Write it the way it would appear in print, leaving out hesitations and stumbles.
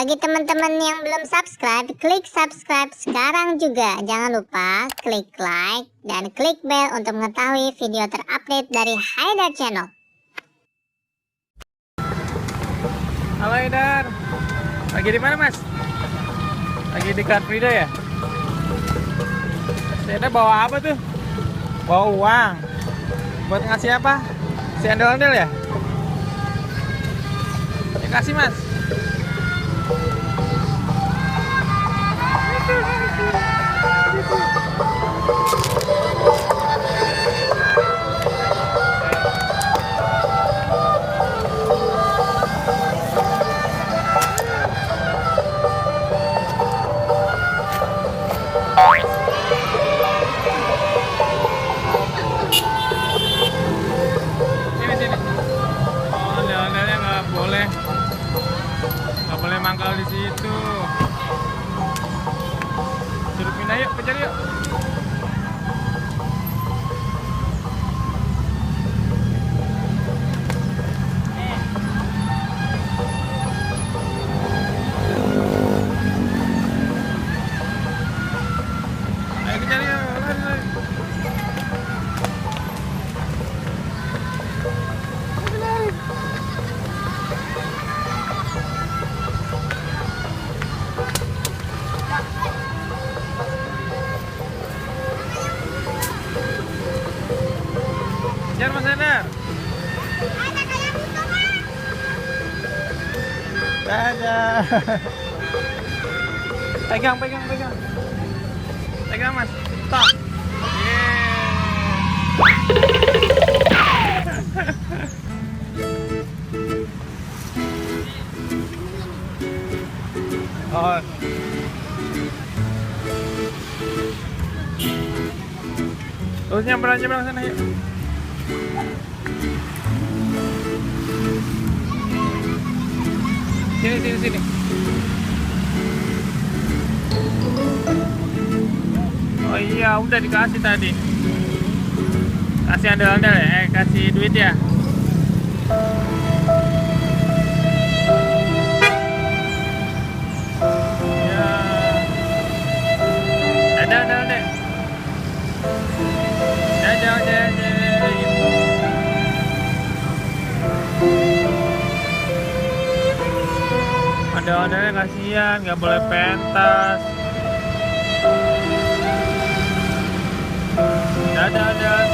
bagi teman-teman yang belum subscribe, klik subscribe sekarang juga. Jangan lupa klik like dan klik bell untuk mengetahui video terupdate dari Haidar Channel. Halo Haidar, lagi di mana Mas? Lagi di Car Free Day ya? Saya bawa apa tuh? Bawa uang. Buat ngasih apa? Si ondel-ondel ya? Ya kasih Mas. Sini. Oh, ondel-ondelnya nggak boleh mangkal di situ. Suruh pindah yuk, kejar yuk. Ayo kejar yuk, lari. Kejar Mas Haidar. Dadah. Pegang Mas. Stop. Oh. Terus nyebrang sana yuk. Sini. Oh iya, udah dikasih tadi. Kasih ondel-ondel ya, kasih duit ya. Ya. Dadah. Dadah. Ondel-ondelnya kasihan, nggak boleh pentas. Dadah.